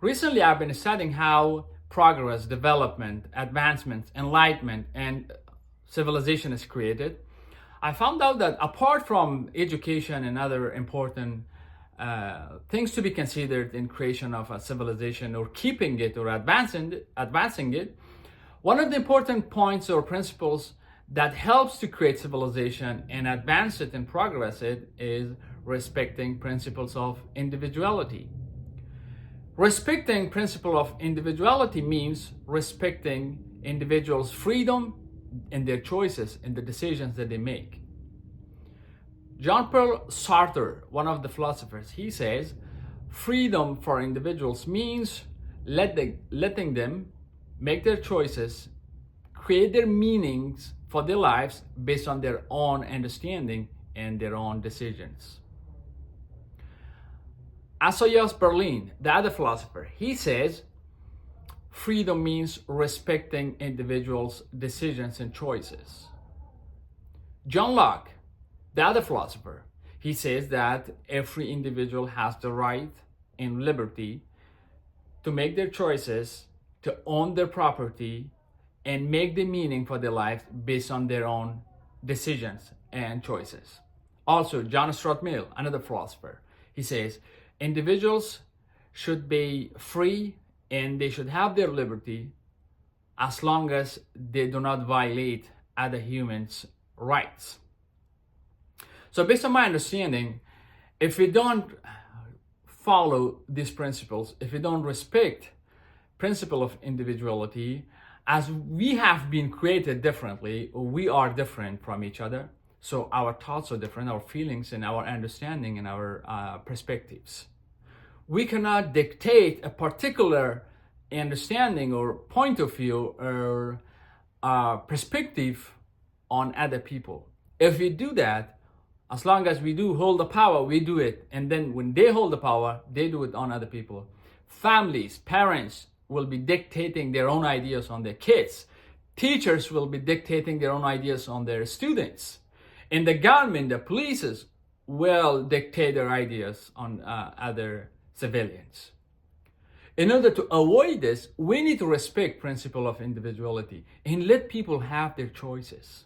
Recently, I've been studying how progress, development, advancement, enlightenment, and civilization is created. I found out that apart from education and other important things to be considered in creation of a civilization or keeping it or advancing it, one of the important points or principles that helps to create civilization and advance it and progress it is respecting principles of individuality. Respecting principle of individuality means respecting individuals' freedom in their choices and the decisions that they make. Jean-Paul Sartre, one of the philosophers, he says, freedom for individuals means letting them make their choices, create their meanings for their lives based on their own understanding and their own decisions. Asayas Berlin, the other philosopher, he says, freedom means respecting individuals' decisions and choices. John Locke, the other philosopher, he says that every individual has the right and liberty to make their choices, to own their property, and make the meaning for their life based on their own decisions and choices. Also, John Stuart Mill, another philosopher, he says, individuals should be free and they should have their liberty as long as they do not violate other humans' rights. So based on my understanding, if we don't follow these principles, if we don't respect principle of individuality, as we have been created differently, we are different from each other. So our thoughts are different, our feelings and our understanding and our perspectives. We cannot dictate a particular understanding or point of view or perspective on other people. If we do that, as long as we do hold the power, we do it. And then when they hold the power, they do it on other people. Families, parents will be dictating their own ideas on their kids. Teachers will be dictating their own ideas on their students. And the government, the police will dictate their ideas on other civilians. In order to avoid this, we need to respect principle of individuality and let people have their choices.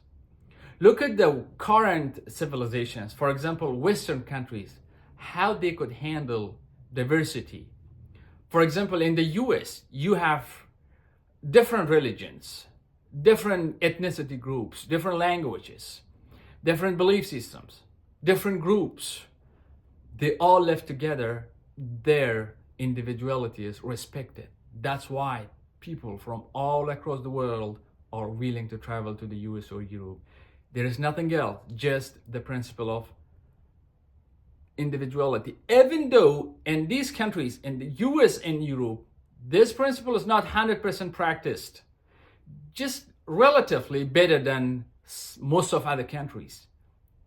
Look at the current civilizations, for example, Western countries, how they could handle diversity. For example, in the US, you have different religions, different ethnicity groups, different languages, different belief systems, different groups. They all live together. Their individuality is respected. That's why people from all across the world are willing to travel to the US or Europe. There is nothing else, just the principle of individuality. Even though in these countries, in the US and Europe, this principle is not 100% practiced, just relatively better than most of other countries.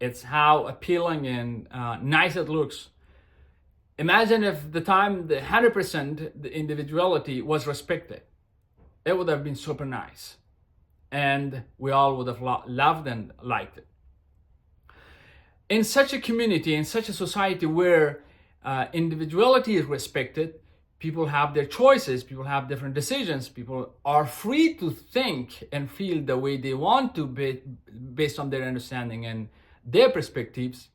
It's how appealing and nice it looks. Imagine if the time the 100% the individuality was respected. It would have been super nice. And we all would have loved and liked it. In such a community, in such a society where individuality is respected, people have their choices, people have different decisions, people are free to think and feel the way they want to based on their understanding and their perspectives.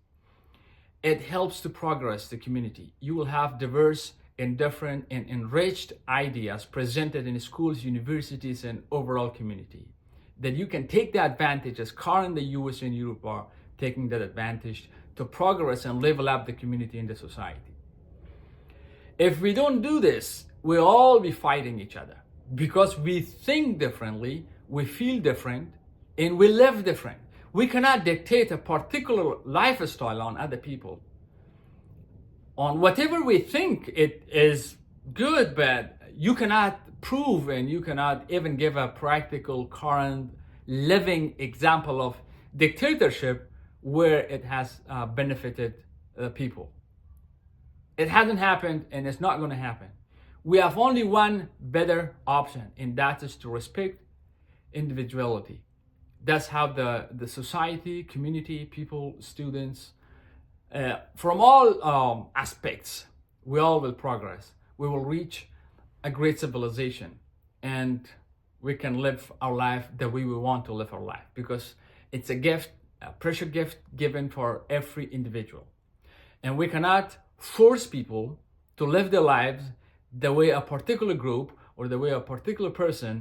It helps to progress the community. You will have diverse and different and enriched ideas presented in schools, universities, and overall community. That you can take the advantage as current the US and Europe are taking that advantage to progress and level up the community and the society. If we don't do this, we'll all be fighting each other because we think differently, we feel different, and we live different. We cannot dictate a particular lifestyle on other people. On whatever we think it is good, but you cannot prove and you cannot even give a practical, current, living example of dictatorship where it has benefited people. It hasn't happened and it's not going to happen. We have only one better option, and that is to respect individuality. That's how the society, community, people, students, from all aspects, we all will progress. We will reach a great civilization, and we can live our life the way we want to live our life, because it's a gift, a precious gift given for every individual. And we cannot force people to live their lives the way a particular group or the way a particular person